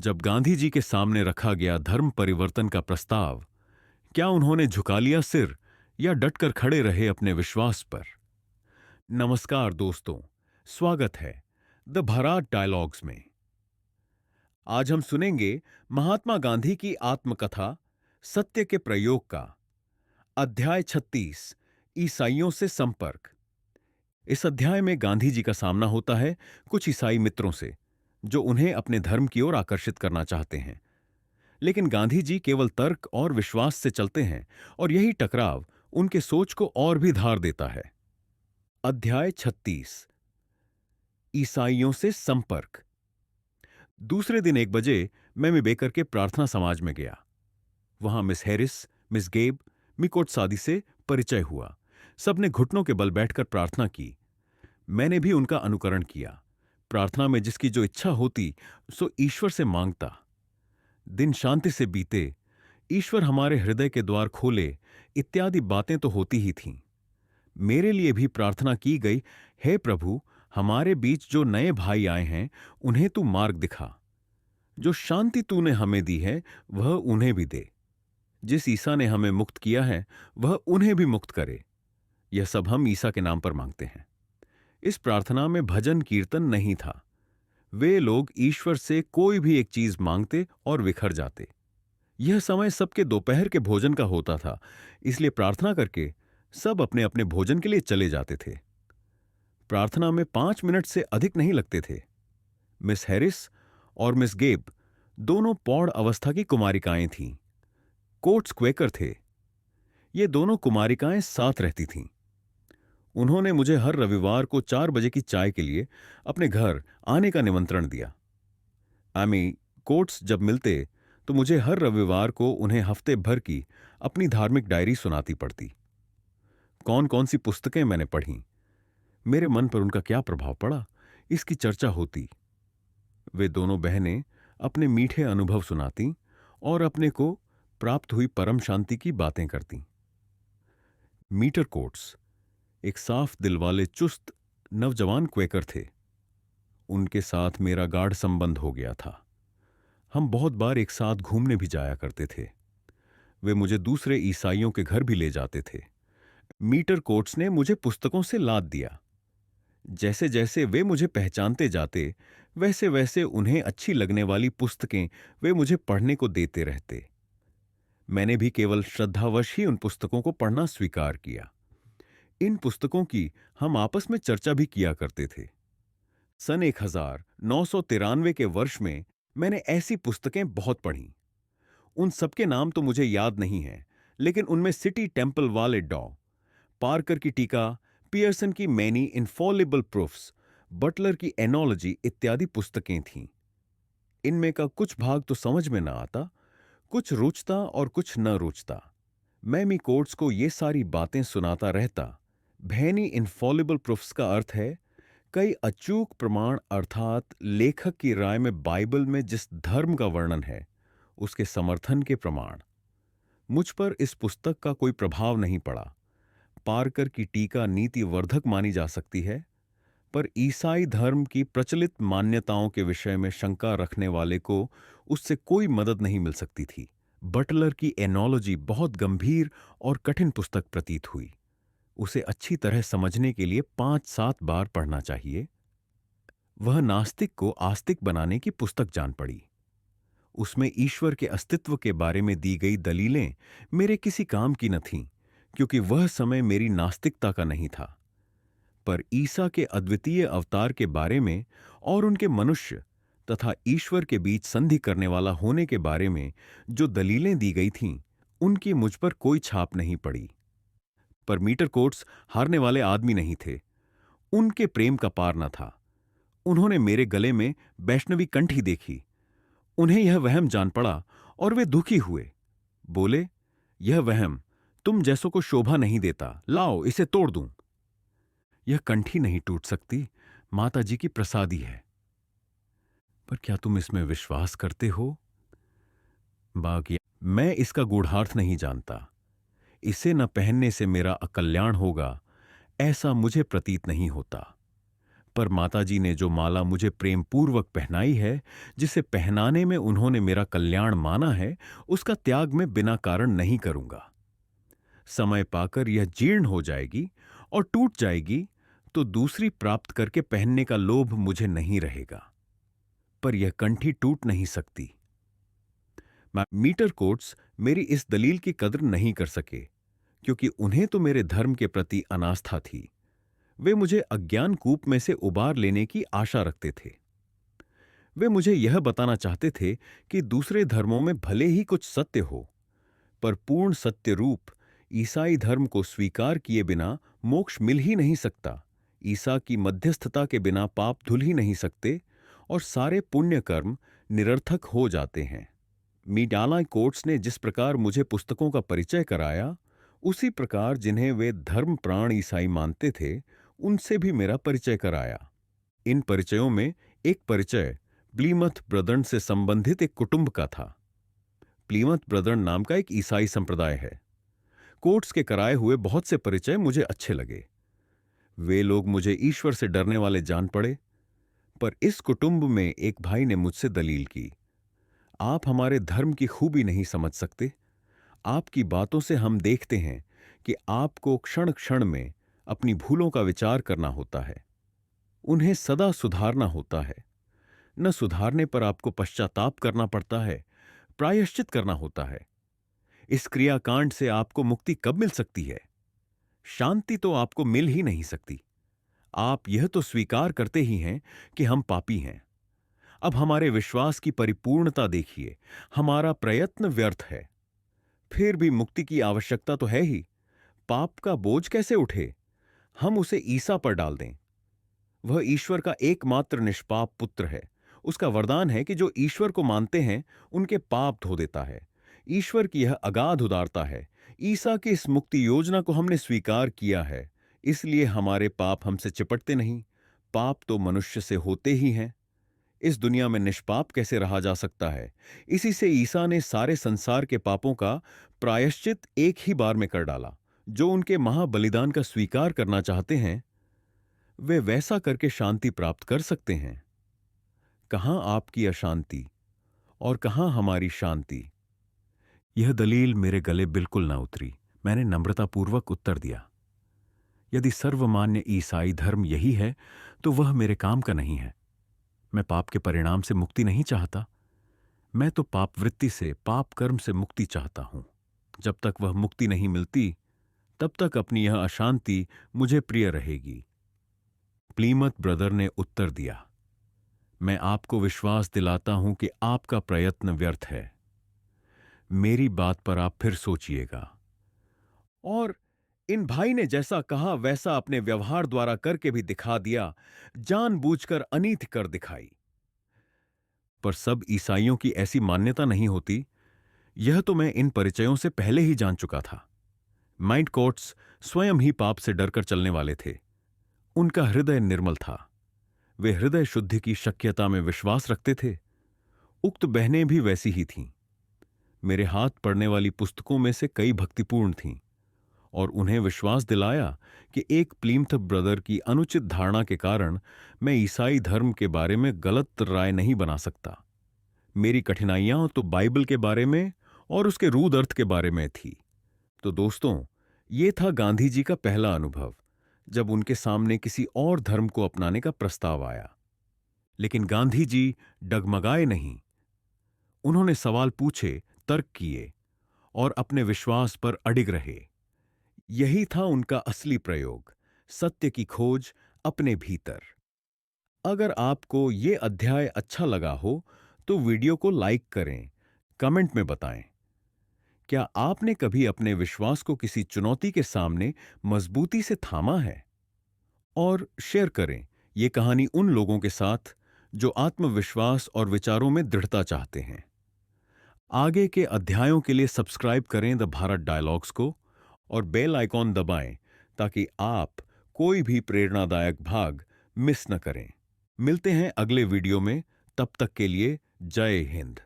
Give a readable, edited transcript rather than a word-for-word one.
जब गांधी जी के सामने रखा गया धर्म परिवर्तन का प्रस्ताव, क्या उन्होंने झुका लिया सिर या डटकर खड़े रहे अपने विश्वास पर? नमस्कार दोस्तों, स्वागत है द भारत डायलॉग्स में। आज हम सुनेंगे महात्मा गांधी की आत्मकथा सत्य के प्रयोग का अध्याय 36, ईसाइयों से संपर्क। इस अध्याय में गांधी जी का सामना होता है कुछ ईसाई मित्रों से, जो उन्हें अपने धर्म की ओर आकर्षित करना चाहते हैं। लेकिन गांधी जी केवल तर्क और विश्वास से चलते हैं और यही टकराव उनके सोच को और भी धार देता है। अध्याय 36, ईसाइयों से संपर्क। दूसरे दिन 1 बजे मैं बेकर के प्रार्थना समाज में गया। वहां मिस हैरिस, मिस गेब, मिकोट सादी से परिचय हुआ। सबने घुटनों के बल बैठकर प्रार्थना की। मैंने भी उनका अनुकरण किया। प्रार्थना में जिसकी जो इच्छा होती सो ईश्वर से मांगता। दिन शांति से बीते, ईश्वर हमारे हृदय के द्वार खोले, इत्यादि बातें तो होती ही थीं। मेरे लिए भी प्रार्थना की गई, हे प्रभु, हमारे बीच जो नए भाई आए हैं उन्हें तू मार्ग दिखा। जो शांति तूने हमें दी है वह उन्हें भी दे। जिस ईसा ने हमें मुक्त किया है वह उन्हें भी मुक्त करे। यह सब हम ईसा के नाम पर मांगते हैं। इस प्रार्थना में भजन कीर्तन नहीं था। वे लोग ईश्वर से कोई भी एक चीज मांगते और विखर जाते। यह समय सबके दोपहर के भोजन का होता था, इसलिए प्रार्थना करके सब अपने अपने भोजन के लिए चले जाते थे। प्रार्थना में 5 मिनट से अधिक नहीं लगते थे। मिस हैरिस और मिस गेब दोनों पौढ़ अवस्था की कुमारिकाएं थीं। कोट्स क्वेकर थे। ये दोनों कुमारिकाएं साथ रहती थीं। उन्होंने मुझे हर रविवार को 4 बजे की चाय के लिए अपने घर आने का निमंत्रण दिया। आमी कोट्स जब मिलते तो मुझे हर रविवार को उन्हें हफ्ते भर की अपनी धार्मिक डायरी सुनाती पड़ती। कौन कौन सी पुस्तकें मैंने पढ़ीं, मेरे मन पर उनका क्या प्रभाव पड़ा, इसकी चर्चा होती। वे दोनों बहनें अपने मीठे अनुभव सुनाती और अपने को प्राप्त हुई परम शांति की बातें करती। मीटर कोट्स एक साफ दिल वाले चुस्त नवजवान क्वेकर थे। उनके साथ मेरा गाढ़ संबंध हो गया था। हम बहुत बार एक साथ घूमने भी जाया करते थे। वे मुझे दूसरे ईसाइयों के घर भी ले जाते थे। मीटर कोट्स ने मुझे पुस्तकों से लाद दिया। जैसे जैसे वे मुझे पहचानते जाते, वैसे वैसे उन्हें अच्छी लगने वाली पुस्तकें वे मुझे पढ़ने को देते रहते। मैंने भी केवल श्रद्धावश ही उन पुस्तकों को पढ़ना स्वीकार किया। इन पुस्तकों की हम आपस में चर्चा भी किया करते थे। सन 1993 के वर्ष में मैंने ऐसी पुस्तकें बहुत पढ़ीं। उन सबके नाम तो मुझे याद नहीं है, लेकिन उनमें सिटी टेम्पल वाले डॉ, पार्कर की टीका, पियर्सन की मैनी इनफॉलिबल प्रूफ्स, बटलर की एनोलॉजी इत्यादि पुस्तकें थीं। इनमें का कुछ भाग तो समझ में न आता, कुछ रुचता और कुछ न रुचता। मैमी कोट्स को ये सारी बातें सुनाता रहता। भैनी इनफॉलिबल प्रूफ्स का अर्थ है कई अचूक प्रमाण, अर्थात लेखक की राय में बाइबल में जिस धर्म का वर्णन है उसके समर्थन के प्रमाण। मुझ पर इस पुस्तक का कोई प्रभाव नहीं पड़ा। पार्कर की टीका नीतिवर्धक मानी जा सकती है, पर ईसाई धर्म की प्रचलित मान्यताओं के विषय में शंका रखने वाले को उससे कोई मदद नहीं मिल सकती थी। बटलर की एनोलॉजी बहुत गंभीर और कठिन पुस्तक प्रतीत हुई। उसे अच्छी तरह समझने के लिए 5-7 बार पढ़ना चाहिए। वह नास्तिक को आस्तिक बनाने की पुस्तक जान पड़ी। उसमें ईश्वर के अस्तित्व के बारे में दी गई दलीलें मेरे किसी काम की न थीं, क्योंकि वह समय मेरी नास्तिकता का नहीं था। पर ईसा के अद्वितीय अवतार के बारे में और उनके मनुष्य तथा ईश्वर के बीच संधि करने वाला होने के बारे में जो दलीलें दी गई थीं, उनकी मुझ पर कोई छाप नहीं पड़ी। पर मीटर कोट्स हारने वाले आदमी नहीं थे। उनके प्रेम का पार न था। उन्होंने मेरे गले में वैष्णवी कंठी देखी। उन्हें यह वहम जान पड़ा और वे दुखी हुए। बोले, यह वहम तुम जैसों को शोभा नहीं देता, लाओ इसे तोड़ दूं। यह कंठी नहीं टूट सकती, माता जी की प्रसादी है। पर क्या तुम इसमें विश्वास करते हो? बाकी मैं इसका गूढ़ार्थ नहीं जानता। इसे न पहनने से मेरा अकल्याण होगा, ऐसा मुझे प्रतीत नहीं होता। पर माताजी ने जो माला मुझे प्रेम पूर्वक पहनाई है, जिसे पहनाने में उन्होंने मेरा कल्याण माना है, उसका त्याग मैं बिना कारण नहीं करूंगा। समय पाकर यह जीर्ण हो जाएगी और टूट जाएगी तो दूसरी प्राप्त करके पहनने का लोभ मुझे नहीं रहेगा। पर यह कंठी टूट नहीं सकती। मीटर कोट्स मेरी इस दलील की कदर नहीं कर सके, क्योंकि उन्हें तो मेरे धर्म के प्रति अनास्था थी। वे मुझे अज्ञान कूप में से उबार लेने की आशा रखते थे। वे मुझे यह बताना चाहते थे कि दूसरे धर्मों में भले ही कुछ सत्य हो, पर पूर्ण सत्य रूप ईसाई धर्म को स्वीकार किए बिना मोक्ष मिल ही नहीं सकता। ईसा की मध्यस्थता के बिना पाप धुल ही नहीं सकते और सारे पुण्य कर्म निरर्थक हो जाते हैं। मीडाला कोट्स ने जिस प्रकार मुझे पुस्तकों का परिचय कराया, उसी प्रकार जिन्हें वे धर्म प्राण ईसाई मानते थे, उनसे भी मेरा परिचय कराया। इन परिचयों में एक परिचय प्लीमथ ब्रदर्न से संबंधित एक कुटुंब का था। प्लीमथ ब्रदर्न नाम का एक ईसाई संप्रदाय है। कोट्स के कराए हुए बहुत से परिचय मुझे अच्छे लगे। वे लोग मुझे ईश्वर से डरने वाले जान पड़े। पर इस कुटुंब में एक भाई ने मुझसे दलील की, आप हमारे धर्म की खूबी नहीं समझ सकते। आपकी बातों से हम देखते हैं कि आपको क्षण क्षण में अपनी भूलों का विचार करना होता है, उन्हें सदा सुधारना होता है। न सुधारने पर आपको पश्चाताप करना पड़ता है, प्रायश्चित करना होता है। इस क्रियाकांड से आपको मुक्ति कब मिल सकती है? शांति तो आपको मिल ही नहीं सकती। आप यह तो स्वीकार करते ही हैं कि हम पापी हैं। अब हमारे विश्वास की परिपूर्णता देखिए। हमारा प्रयत्न व्यर्थ है। फिर भी मुक्ति की आवश्यकता तो है ही। पाप का बोझ कैसे उठे? हम उसे ईसा पर डाल दें। वह ईश्वर का एकमात्र निष्पाप पुत्र है। उसका वरदान है कि जो ईश्वर को मानते हैं उनके पाप धो देता है। ईश्वर की यह अगाध उदारता है। ईसा की इस मुक्ति योजना को हमने स्वीकार किया है, इसलिए हमारे पाप हमसे चिपटते नहीं। पाप तो मनुष्य से होते ही हैं। इस दुनिया में निष्पाप कैसे रहा जा सकता है? इसी से ईसा ने सारे संसार के पापों का प्रायश्चित एक ही बार में कर डाला। जो उनके महाबलिदान का स्वीकार करना चाहते हैं, वे वैसा करके शांति प्राप्त कर सकते हैं। कहां आपकी अशांति और कहां हमारी शांति? यह दलील मेरे गले बिल्कुल न उतरी। मैंने नम्रतापूर्वक उत्तर दिया, यदि सर्वमान्य ईसाई धर्म यही है तो वह मेरे काम का नहीं है। मैं पाप के परिणाम से मुक्ति नहीं चाहता। मैं तो पाप वृत्ति से, पाप कर्म से मुक्ति चाहता हूं। जब तक वह मुक्ति नहीं मिलती, तब तक अपनी यह अशांति मुझे प्रिय रहेगी। प्लीमथ ब्रदर ने उत्तर दिया, मैं आपको विश्वास दिलाता हूं कि आपका प्रयत्न व्यर्थ है। मेरी बात पर आप फिर सोचिएगा। और इन भाई ने जैसा कहा वैसा अपने व्यवहार द्वारा करके भी दिखा दिया, जानबूझकर अनीति कर दिखाई। पर सब ईसाइयों की ऐसी मान्यता नहीं होती, यह तो मैं इन परिचयों से पहले ही जान चुका था। माइंड कोट्स स्वयं ही पाप से डरकर चलने वाले थे। उनका हृदय निर्मल था। वे हृदय शुद्धि की शक्यता में विश्वास रखते थे। उक्त बहनें भी वैसी ही थीं। मेरे हाथ पढ़ने वाली पुस्तकों में से कई भक्तिपूर्ण थीं और उन्हें विश्वास दिलाया कि एक प्लीमथ ब्रदर की अनुचित धारणा के कारण मैं ईसाई धर्म के बारे में गलत राय नहीं बना सकता। मेरी कठिनाइयां तो बाइबल के बारे में और उसके रूद अर्थ के बारे में थी। तो दोस्तों, ये था गांधी जी का पहला अनुभव, जब उनके सामने किसी और धर्म को अपनाने का प्रस्ताव आया। लेकिन गांधी जी डगमगाए नहीं। उन्होंने सवाल पूछे, तर्क किए और अपने विश्वास पर अडिग रहे। यही था उनका असली प्रयोग, सत्य की खोज अपने भीतर। अगर आपको ये अध्याय अच्छा लगा हो तो वीडियो को लाइक करें, कमेंट में बताएं। क्या आपने कभी अपने विश्वास को किसी चुनौती के सामने मजबूती से थामा है? और शेयर करें ये कहानी उन लोगों के साथ जो आत्मविश्वास और विचारों में दृढ़ता चाहते हैं। आगे के अध्यायों के लिए सब्सक्राइब करें द भारत डायलॉग्स को और बेल आइकॉन दबाएं ताकि आप कोई भी प्रेरणादायक भाग मिस न करें। मिलते हैं अगले वीडियो में। तब तक के लिए जय हिंद।